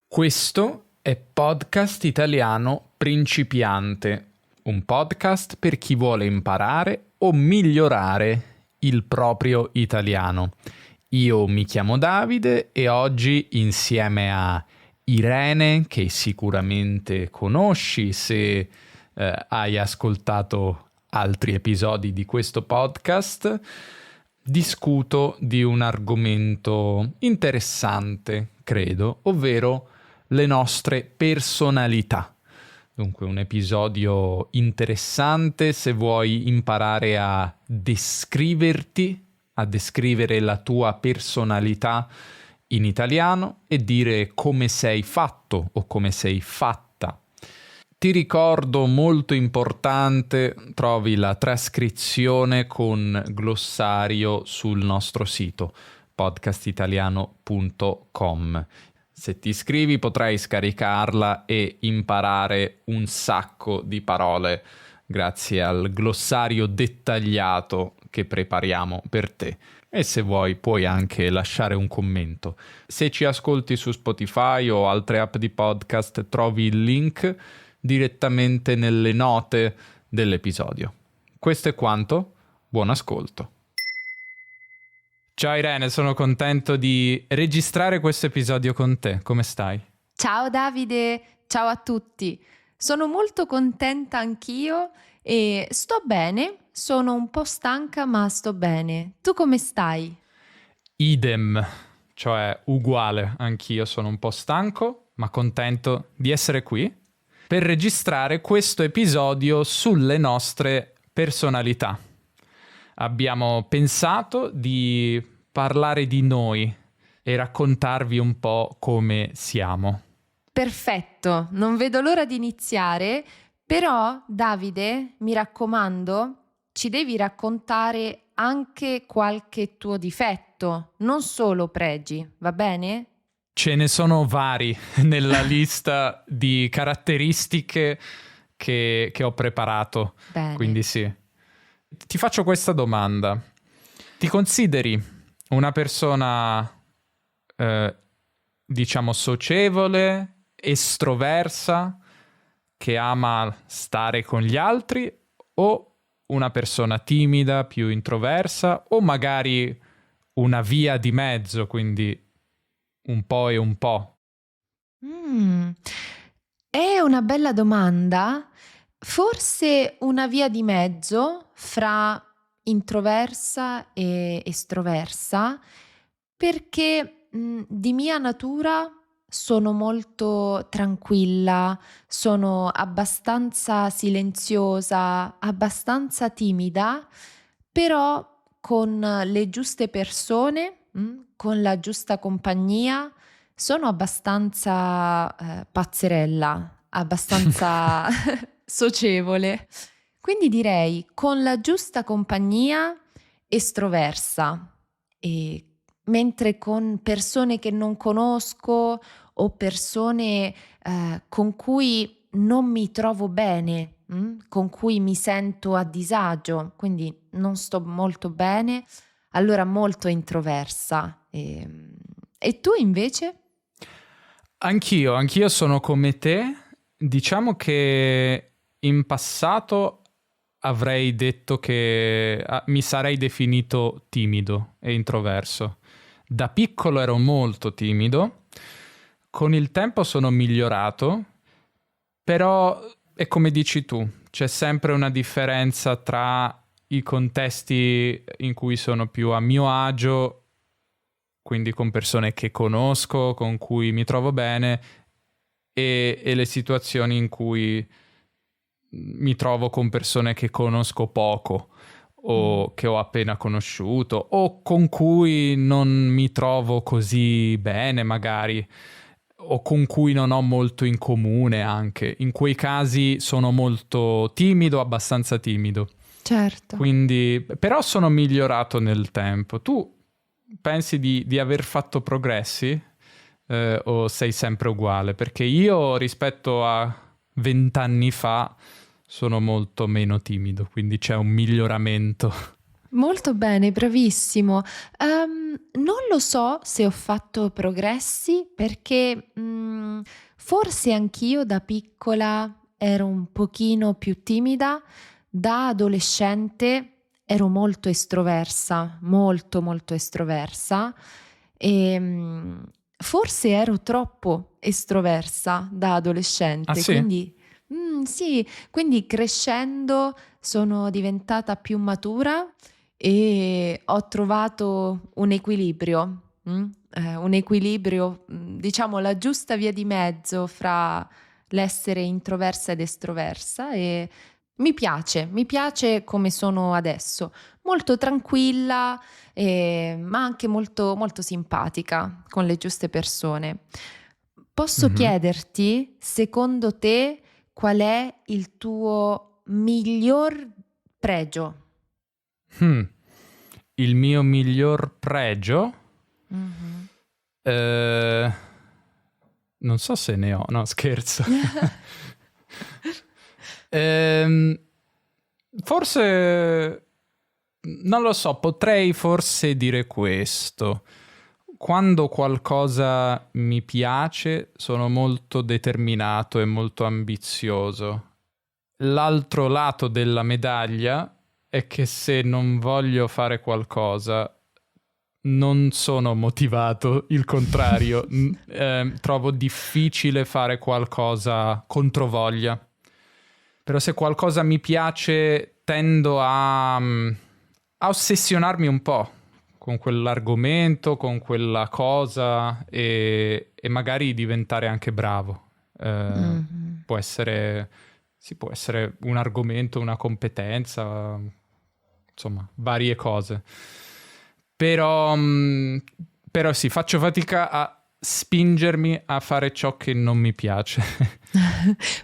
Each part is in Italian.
Questo è Podcast Italiano Principiante, un podcast per chi vuole imparare o migliorare il proprio italiano. Io mi chiamo Davide e oggi insieme a Irene, che sicuramente conosci se hai ascoltato altri episodi di questo podcast, discuto di un argomento interessante, credo, ovvero le nostre personalità. Dunque un episodio interessante se vuoi imparare a descriverti, a descrivere la tua personalità in italiano e dire come sei fatto o come sei fatta. Ti ricordo, molto importante, trovi la trascrizione con glossario sul nostro sito podcastitaliano.com. Se ti iscrivi potrai scaricarla e imparare un sacco di parole grazie al glossario dettagliato che prepariamo per te. E se vuoi puoi anche lasciare un commento. Se ci ascolti su Spotify o altre app di podcast trovi il link direttamente nelle note dell'episodio. Questo è quanto. Buon ascolto. Ciao Irene, sono contento di registrare questo episodio con te. Come stai? Ciao Davide, ciao a tutti. Sono molto contenta anch'io e sto bene. Sono un po' stanca, ma sto bene. Tu come stai? Idem, cioè uguale. Anch'io sono un po' stanco, ma contento di essere qui per registrare questo episodio sulle nostre personalità. Abbiamo pensato di parlare di noi e raccontarvi un po' come siamo. Perfetto, non vedo l'ora di iniziare, però Davide, mi raccomando, ci devi raccontare anche qualche tuo difetto, non solo pregi, va bene? Ce ne sono vari nella lista di caratteristiche che ho preparato. Bene. Quindi sì. Ti faccio questa domanda. Ti consideri una persona, diciamo, socievole, estroversa, che ama stare con gli altri, o una persona timida, più introversa, o magari una via di mezzo, quindi un po' e un po'? È una bella domanda. Forse una via di mezzo fra introversa e estroversa, perché di mia natura sono molto tranquilla, sono abbastanza silenziosa, abbastanza timida, però con le giuste persone, con la giusta compagnia, sono abbastanza pazzerella, abbastanza socievole. Quindi direi con la giusta compagnia estroversa, e mentre con persone che non conosco o persone con cui non mi trovo bene, con cui mi sento a disagio, quindi non sto molto bene, allora molto introversa. E tu invece? Anch'io sono come te. Diciamo che in passato avrei detto che mi sarei definito timido e introverso. Da piccolo ero molto timido, con il tempo sono migliorato, però è come dici tu, c'è sempre una differenza tra i contesti in cui sono più a mio agio, quindi con persone che conosco, con cui mi trovo bene, e le situazioni in cui mi trovo con persone che conosco poco o che ho appena conosciuto o con cui non mi trovo così bene magari o con cui non ho molto in comune anche. In quei casi sono molto timido, abbastanza timido. Certo. Quindi, però sono migliorato nel tempo. Tu pensi di aver fatto progressi o sei sempre uguale? Perché io rispetto a 20 anni fa sono molto meno timido, quindi c'è un miglioramento. Molto bene, bravissimo. Non lo so se ho fatto progressi perché Forse anch'io da piccola ero un pochino più timida, da adolescente ero molto estroversa, molto molto estroversa e forse ero troppo estroversa da Ah adolescente, sì? quindi sì, quindi crescendo sono diventata più matura e ho trovato un equilibrio, un equilibrio, diciamo la giusta via di mezzo fra l'essere introversa ed estroversa e mi piace come sono adesso, molto tranquilla, ma anche molto, molto simpatica con le giuste persone. Posso Mhm. chiederti, secondo te, qual è il tuo miglior pregio? Hmm. Il mio miglior pregio? Mhm. Eh, Non so se ne ho, no, scherzo. Ehm, Forse, non lo so, potrei forse dire questo. Quando qualcosa mi piace, sono molto determinato e molto ambizioso. L'altro lato della medaglia è che se non voglio fare qualcosa, non sono motivato, il contrario. Trovo difficile fare qualcosa controvoglia. Però se qualcosa mi piace, tendo a ossessionarmi un po' con quell'argomento, con quella cosa e magari diventare anche bravo. Eh, Mhm. può essere, sì, può essere un argomento, una competenza, insomma, varie cose. Però, però sì, faccio fatica a spingermi a fare ciò che non mi piace.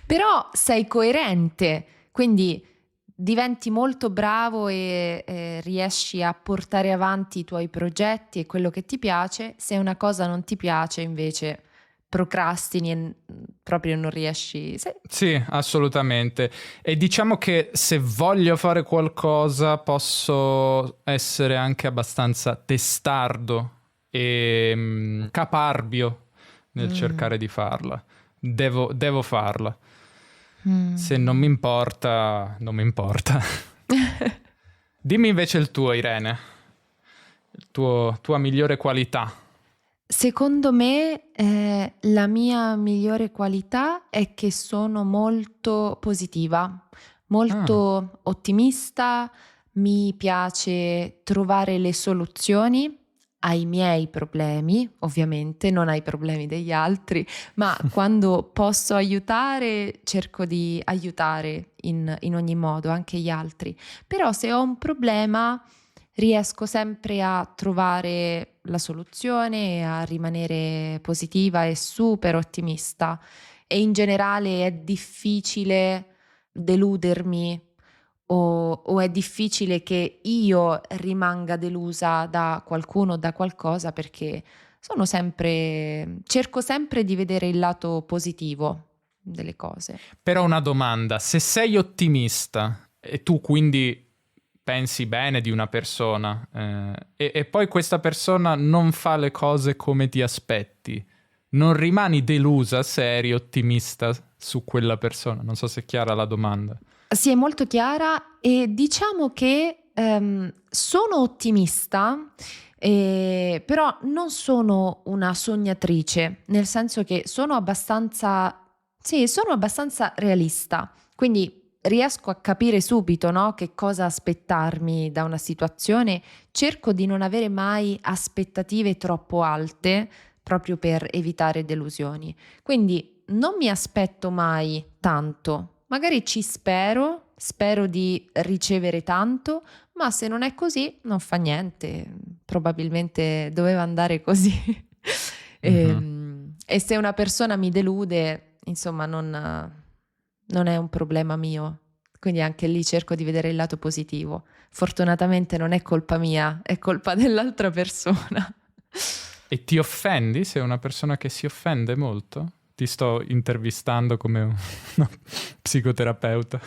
Però sei coerente, quindi diventi molto bravo e riesci a portare avanti i tuoi progetti e quello che ti piace. Se una cosa non ti piace, invece procrastini e proprio non riesci. Sì, assolutamente. E diciamo che se voglio fare qualcosa posso essere anche abbastanza testardo e caparbio nel Mm, cercare di farla. Devo farla. Se non mi mm. importa, non mi importa. Dimmi invece il tuo, Irene, tua migliore qualità. Secondo me, la mia migliore qualità è che sono molto positiva, Ah, molto ottimista, mi piace trovare le soluzioni ai miei problemi, ovviamente non ai problemi degli altri, ma quando posso aiutare cerco di aiutare in ogni modo anche gli altri. Però se ho un problema riesco sempre a trovare la soluzione e a rimanere positiva e super ottimista e in generale è difficile deludermi o è difficile che io rimanga delusa da qualcuno o da qualcosa perché cerco sempre di vedere il lato positivo delle cose. però una domanda, se sei ottimista e tu quindi pensi bene di una persona e poi questa persona non fa le cose come ti aspetti, non rimani delusa se eri ottimista su quella persona? Non so se è chiara la domanda. Sì, è molto chiara e diciamo che sono ottimista, però non sono una sognatrice, nel senso che sì, sono abbastanza realista, quindi riesco a capire subito, no, che cosa aspettarmi da una situazione, cerco di non avere mai aspettative troppo alte, proprio per evitare delusioni. Quindi non mi aspetto mai tanto, magari ci spero di ricevere tanto, ma se non è così non fa niente, probabilmente doveva andare così. Mhm. E se una persona mi delude, insomma, non è un problema mio. Quindi anche lì cerco di vedere il lato positivo. Fortunatamente non è colpa mia, è colpa dell'altra persona. E ti offendi? Sei una persona che si offende molto? Ti sto intervistando come un no, psicoterapeuta.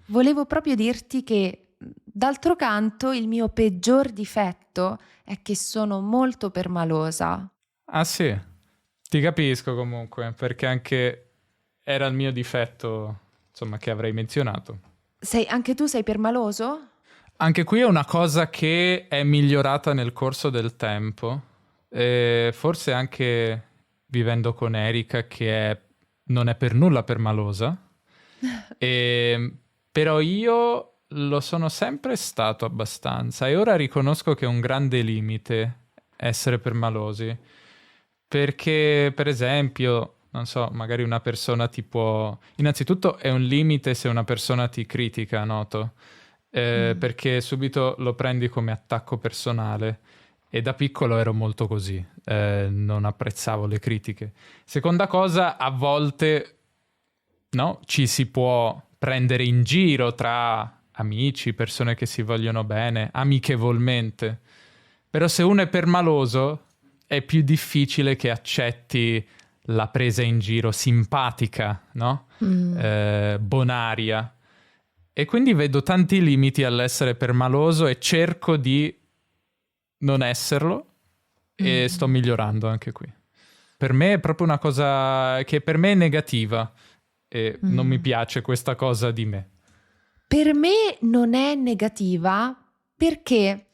Volevo proprio dirti che, d'altro canto, il mio peggior difetto è che sono molto permalosa. Ah sì, ti capisco comunque, perché anche era il mio difetto, insomma, che avrei menzionato. Anche tu sei permaloso? Anche qui è una cosa che è migliorata nel corso del tempo, forse anche vivendo con Erika, non è per nulla permalosa, però io lo sono sempre stato abbastanza, e ora riconosco che è un grande limite essere permalosi, perché per esempio, non so, magari una persona ti può... Innanzitutto è un limite se una persona ti critica, noto, perché subito lo prendi come attacco personale, e da piccolo ero molto così, non apprezzavo le critiche. Seconda cosa, a volte, no, ci si può prendere in giro tra amici, persone che si vogliono bene, amichevolmente. Però se uno è permaloso, è più difficile che accetti la presa in giro simpatica, no? Bonaria. E quindi vedo tanti limiti all'essere permaloso e cerco di non esserlo, e sto migliorando anche qui. Per me è proprio una cosa che per me è negativa, e non mi piace questa cosa di me. Per me non è negativa perché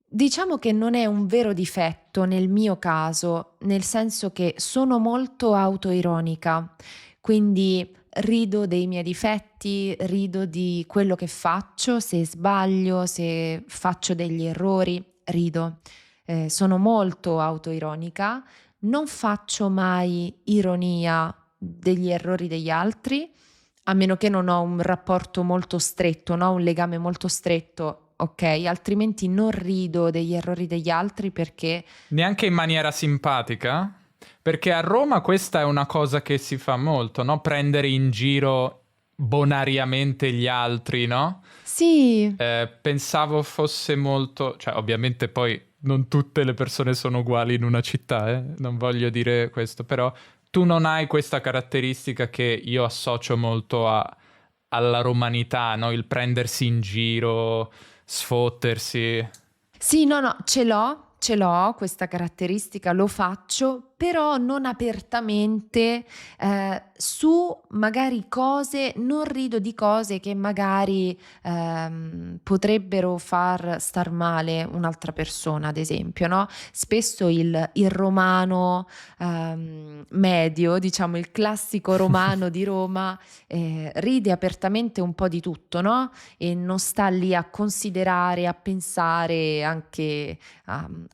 diciamo che non è un vero difetto nel mio caso, nel senso che sono molto autoironica, quindi rido dei miei difetti, rido di quello che faccio, se sbaglio, se faccio degli errori, rido. Sono molto autoironica, non faccio mai ironia degli errori degli altri, a meno che non ho un rapporto molto stretto, no? Un legame molto stretto, ok, altrimenti non rido degli errori degli altri perché... Neanche in maniera simpatica? Perché a Roma questa è una cosa che si fa molto, no? Prendere in giro bonariamente gli altri, no? Sì, Pensavo fosse molto... Cioè, ovviamente poi non tutte le persone sono uguali in una città, non voglio dire questo, però tu non hai questa caratteristica che io associo molto alla romanità, no? Il prendersi in giro, sfottersi. sì, no, no, ce l'ho questa caratteristica, lo faccio, però non apertamente, su magari cose, non rido di cose che magari potrebbero far star male un'altra persona, ad esempio, no? Spesso il romano medio, diciamo il classico romano di Roma, ride apertamente un po' di tutto, no? E non sta lì a considerare, a pensare anche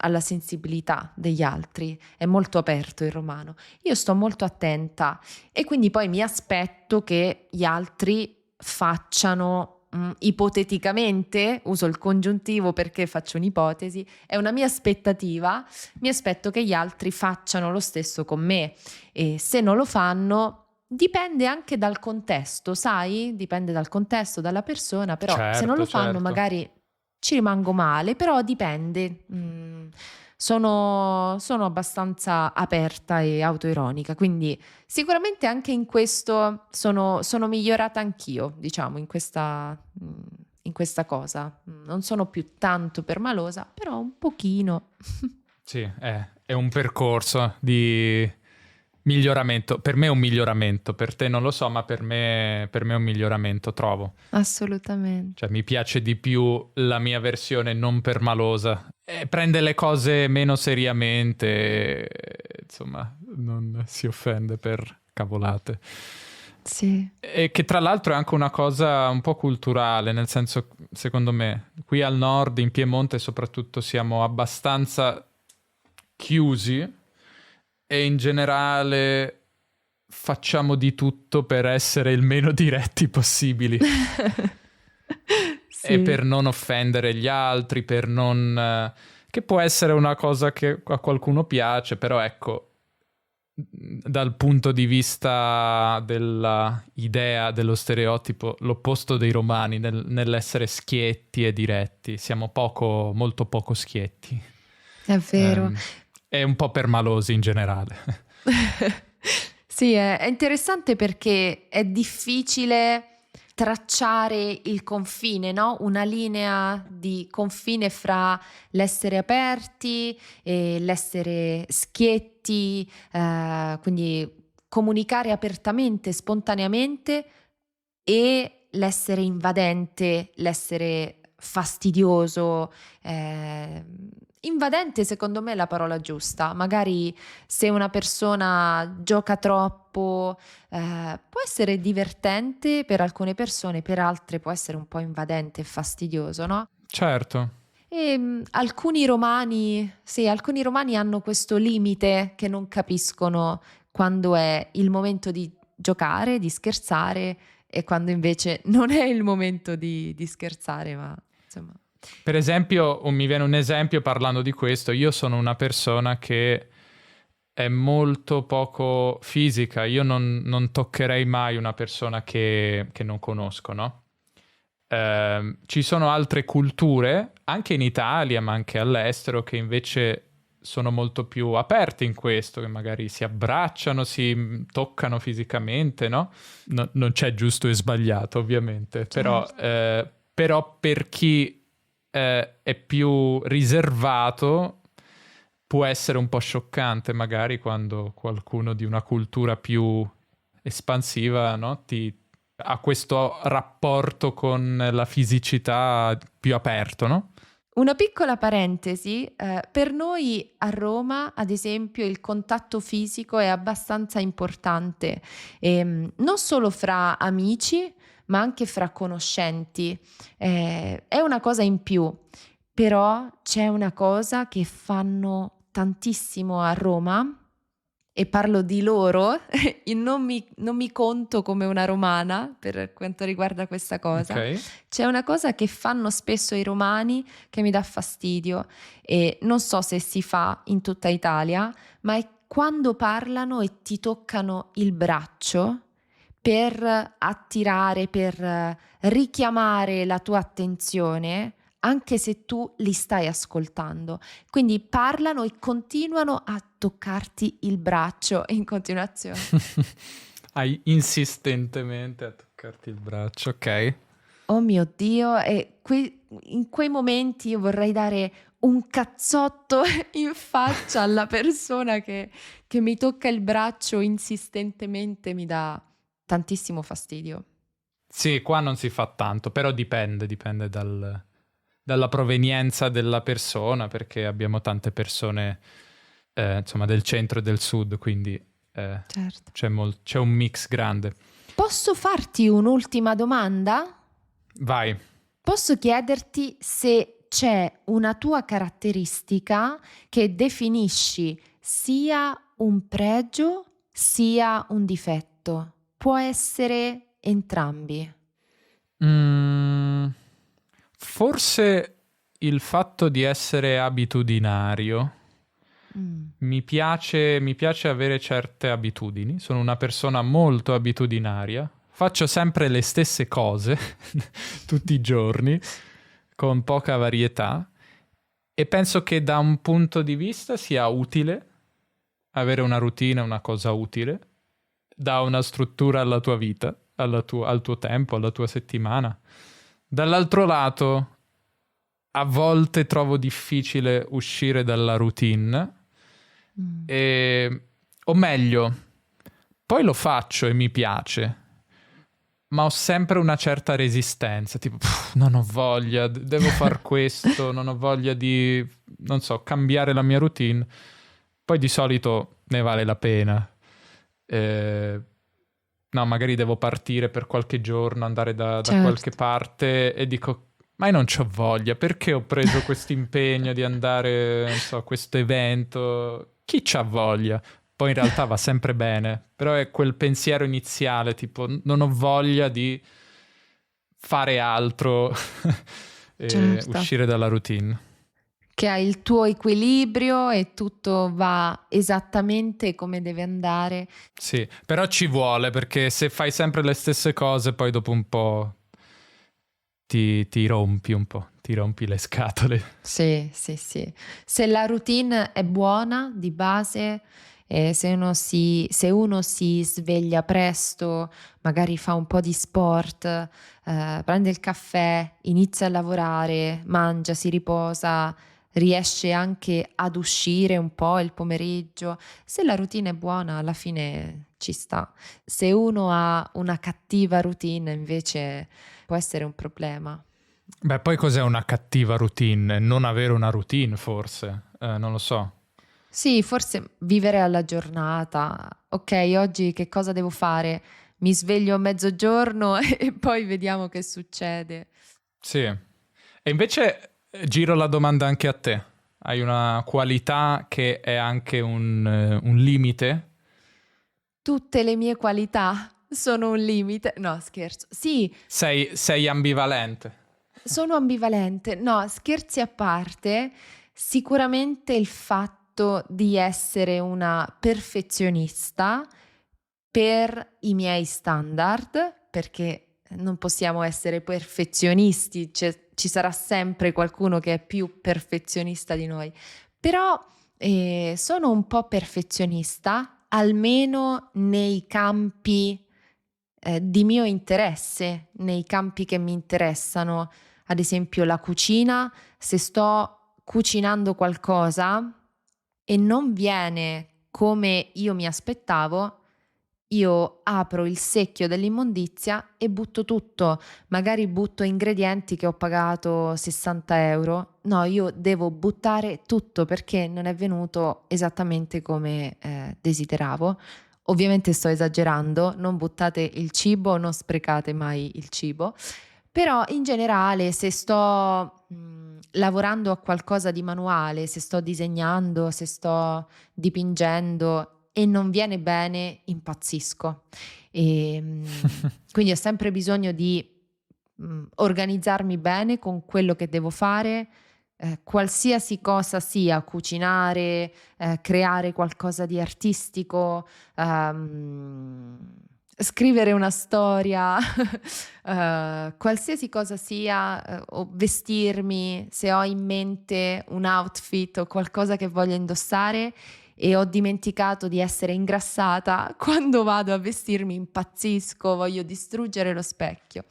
alla sensibilità degli altri, è molto aperto il romano. Io sto molto attenta e quindi poi mi aspetto che gli altri facciano ipoteticamente, uso il congiuntivo perché faccio un'ipotesi, è una mia aspettativa, mi aspetto che gli altri facciano lo stesso con me, e se non lo fanno dipende anche dal contesto, sai? Dipende dal contesto, dalla persona, però se non Certo, lo fanno certo. magari ci rimango male, però dipende. Sono abbastanza aperta e autoironica, quindi sicuramente anche in questo sono migliorata anch'io, diciamo, in questa cosa. Non sono più tanto permalosa, però un pochino. Sì, è un percorso di miglioramento. Per me è un miglioramento, per te non lo so, ma per me è un miglioramento, trovo. Assolutamente. Cioè, mi piace di più la mia versione non permalosa. E prende le cose meno seriamente, insomma, non si offende per cavolate. Sì. E che tra l'altro è anche una cosa un po' culturale, nel senso, secondo me, qui al nord, in Piemonte soprattutto, siamo abbastanza chiusi, e in generale facciamo di tutto per essere il meno diretti possibili. E per non offendere gli altri, per non... che può essere una cosa che a qualcuno piace, però ecco, dal punto di vista della idea, dello stereotipo, l'opposto dei romani nell'essere schietti e diretti. Siamo molto poco schietti. È vero. E un po' permalosi in generale. Sì, è interessante perché è difficile tracciare il confine, no? Una linea di confine fra l'essere aperti e l'essere schietti, quindi comunicare apertamente, spontaneamente, e l'essere invadente, l'essere fastidioso. Invadente secondo me è la parola giusta. Magari se una persona gioca troppo, può essere divertente per alcune persone, per altre può essere un po' invadente e fastidioso, no? Certo. E alcuni romani, sì, alcuni romani hanno questo limite che non capiscono quando è il momento di giocare, di scherzare e quando invece non è il momento di scherzare, ma insomma. Per esempio, mi viene un esempio parlando di questo, io sono una persona che è molto poco fisica, io non toccherei mai una persona che non conosco, no? Ci sono altre culture, anche in Italia, ma anche all'estero, che invece sono molto più aperte in questo, che magari si abbracciano, si toccano fisicamente, no? Non c'è giusto e sbagliato, ovviamente, Certo. però per chi è più riservato può essere un po' scioccante magari quando qualcuno di una cultura più espansiva, no? Ha questo rapporto con la fisicità più aperto, no? Una piccola parentesi, per noi a Roma, ad esempio, il contatto fisico è abbastanza importante, non solo fra amici, ma anche fra conoscenti. È una cosa in più, però c'è una cosa che fanno tantissimo a Roma, e parlo di loro, non mi conto come una romana per quanto riguarda questa cosa. Ok. C'è una cosa che fanno spesso i romani che mi dà fastidio, e non so se si fa in tutta Italia, ma è quando parlano e ti toccano il braccio per attirare, per richiamare la tua attenzione, anche se tu li stai ascoltando. Quindi parlano e continuano a toccarti il braccio in continuazione. Hai insistentemente a toccarti il braccio, ok? Oh mio Dio, e in quei momenti io vorrei dare un cazzotto in faccia alla persona che mi tocca il braccio insistentemente, mi dà tantissimo fastidio. Sì, qua non si fa tanto, però dipende dalla provenienza della persona, perché abbiamo tante persone, insomma, del centro e del sud, quindi Certo. c'è un mix grande. Posso farti un'ultima domanda? Vai. Posso chiederti se c'è una tua caratteristica che definisci sia un pregio sia un difetto? Può essere entrambi. Mm, forse il fatto di essere abitudinario. Mm. Mi piace avere certe abitudini, sono una persona molto abitudinaria, faccio sempre le stesse cose tutti i giorni, con poca varietà, e penso che da un punto di vista sia utile avere una routine, una cosa utile, dà una struttura alla tua vita, al tuo tempo, alla tua settimana. Dall'altro lato, a volte trovo difficile uscire dalla routine, Mm. o meglio, poi lo faccio e mi piace, ma ho sempre una certa resistenza, tipo non ho voglia, devo far questo, non ho voglia di, non so, cambiare la mia routine. Poi di solito ne vale la pena. No, magari devo partire per qualche giorno, andare da qualche Certo. parte e dico, ma io non c'ho voglia, perché ho preso questo impegno di andare, non so, a questo evento? Chi c'ha voglia? Poi in realtà va sempre bene, però è quel pensiero iniziale, tipo, non ho voglia di fare altro e Certo. uscire dalla routine. Che hai il tuo equilibrio e tutto va esattamente come deve andare. Sì, però ci vuole, perché se fai sempre le stesse cose, poi dopo un po' ti rompi un po', ti rompi le scatole. Sì, sì, sì. Se la routine è buona di base, se uno si sveglia presto, magari fa un po' di sport, prende il caffè, inizia a lavorare, mangia, si riposa, riesce anche ad uscire un po' il pomeriggio. Se la routine è buona, alla fine ci sta. Se uno ha una cattiva routine, invece, può essere un problema. Beh, poi cos'è una cattiva routine? Non avere una routine, forse. Non lo so. Sì, forse vivere alla giornata. Ok, oggi che cosa devo fare? Mi sveglio a mezzogiorno e poi vediamo che succede. Sì. E invece giro la domanda anche a te. Hai una qualità che è anche un limite? Tutte le mie qualità sono un limite. No, scherzo. Sì, Sei ambivalente. sono ambivalente. No, scherzi a parte, sicuramente il fatto di essere una perfezionista per i miei standard, perché non possiamo essere perfezionisti, ci sarà sempre qualcuno che è più perfezionista di noi. Però sono un po' perfezionista, almeno nei campi di mio interesse, nei campi che mi interessano, ad esempio la cucina. Se sto cucinando qualcosa e non viene come io mi aspettavo, io apro il secchio dell'immondizia e butto tutto. Magari butto ingredienti che ho pagato 60 euro. No, io devo buttare tutto perché non è venuto esattamente come desideravo. Ovviamente sto esagerando, non buttate il cibo, non sprecate mai il cibo. Però in generale, se sto lavorando a qualcosa di manuale, se sto disegnando, se sto dipingendo e non viene bene, impazzisco. E, quindi ho sempre bisogno di organizzarmi bene con quello che devo fare, qualsiasi cosa sia, cucinare, creare qualcosa di artistico, scrivere una storia, qualsiasi cosa sia, o vestirmi, se ho in mente un outfit o qualcosa che voglio indossare e ho dimenticato di essere ingrassata, quando vado a vestirmi impazzisco, voglio distruggere lo specchio.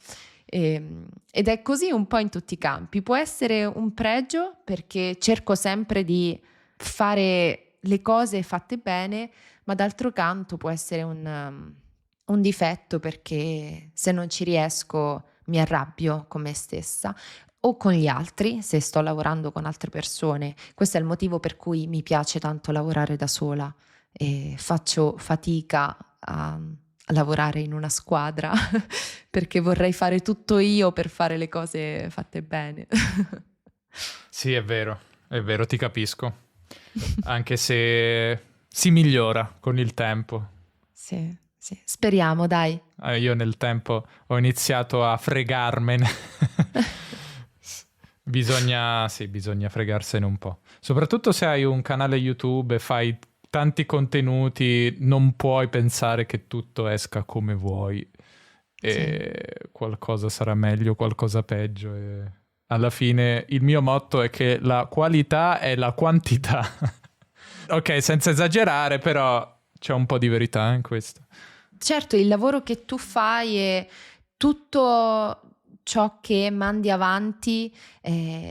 Ed è così un po' in tutti i campi. Può essere un pregio perché cerco sempre di fare le cose fatte bene, ma d'altro canto può essere un difetto perché se non ci riesco mi arrabbio con me stessa o con gli altri, se sto lavorando con altre persone. Questo è il motivo per cui mi piace tanto lavorare da sola e faccio fatica a lavorare in una squadra perché vorrei fare tutto io per fare le cose fatte bene. Sì, è vero, ti capisco. Anche se si migliora con il tempo. Sì, sì, speriamo, dai. Io nel tempo ho iniziato a fregarmene. Bisogna fregarsene un po'. Soprattutto se hai un canale YouTube e fai tanti contenuti, non puoi pensare che tutto esca come vuoi. E qualcosa sarà meglio, qualcosa peggio. E alla fine il mio motto è che la qualità è la quantità. Ok, senza esagerare, però c'è un po' di verità in questo. Certo, il lavoro che tu fai e tutto ciò che mandi avanti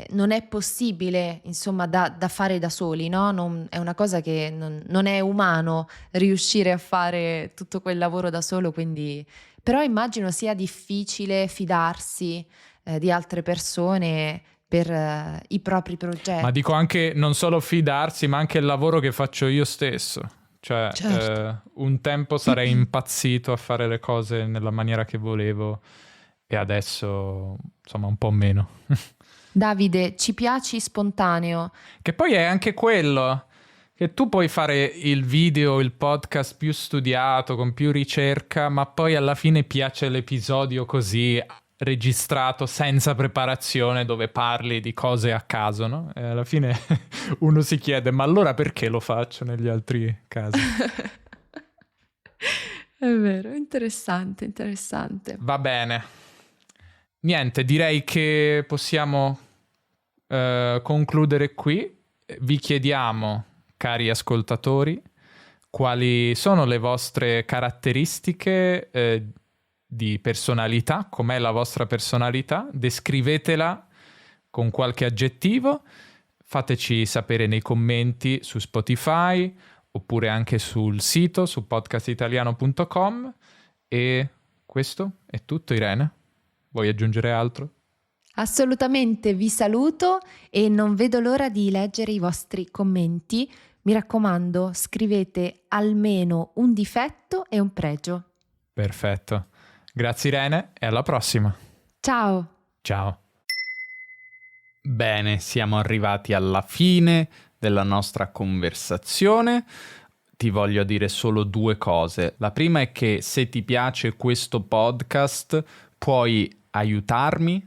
non è possibile, insomma, da fare da soli, no? È una cosa che non è umano riuscire a fare tutto quel lavoro da solo, quindi. Però immagino sia difficile fidarsi di altre persone per i propri progetti. Ma dico anche non solo fidarsi, ma anche il lavoro che faccio io stesso. Cioè, Certo. un tempo sarei impazzito a fare le cose nella maniera che volevo e adesso, insomma, un po' meno. Davide, ci piaci spontaneo. Che poi è anche quello, che tu puoi fare il video, il podcast più studiato, con più ricerca, ma poi alla fine piace l'episodio così registrato senza preparazione dove parli di cose a caso, no? E alla fine uno si chiede, ma allora perché lo faccio negli altri casi? È vero, interessante, interessante. Va bene. Niente, direi che possiamo concludere qui. Vi chiediamo, cari ascoltatori, quali sono le vostre caratteristiche di personalità, com'è la vostra personalità, descrivetela con qualche aggettivo, fateci sapere nei commenti su Spotify oppure anche sul sito, su podcastitaliano.com. E questo è tutto, Irene. Vuoi aggiungere altro? Assolutamente, vi saluto e non vedo l'ora di leggere i vostri commenti. Mi raccomando, scrivete almeno un difetto e un pregio. Perfetto. Grazie Irene e alla prossima. Ciao! Ciao. Bene, siamo arrivati alla fine della nostra conversazione. Ti voglio dire solo 2 cose. La prima è che se ti piace questo podcast puoi aiutarci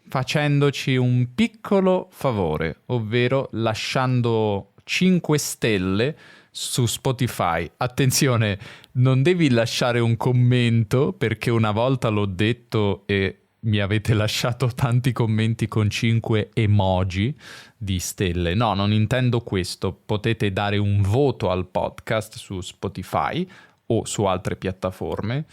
facendoci un piccolo favore, ovvero lasciando 5 stelle su Spotify. Attenzione, non devi lasciare un commento, perché una volta l'ho detto e mi avete lasciato tanti commenti con 5 emoji di stelle. No, non intendo questo. Potete dare un voto al podcast su Spotify o su altre piattaforme,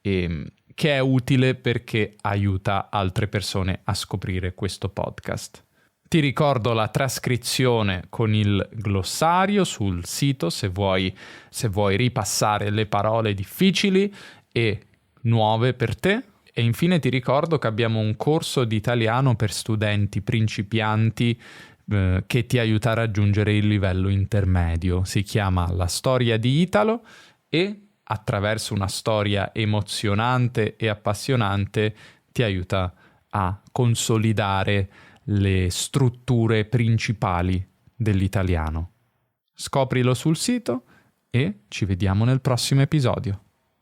che è utile perché aiuta altre persone a scoprire questo podcast. Ti ricordo la trascrizione con il glossario sul sito se vuoi ripassare le parole difficili e nuove per te. E infine ti ricordo che abbiamo un corso di italiano per studenti principianti che ti aiuta a raggiungere il livello intermedio. Si chiama La storia di Italo e attraverso una storia emozionante e appassionante ti aiuta a consolidare le strutture principali dell'italiano. Scoprilo sul sito e ci vediamo nel prossimo episodio.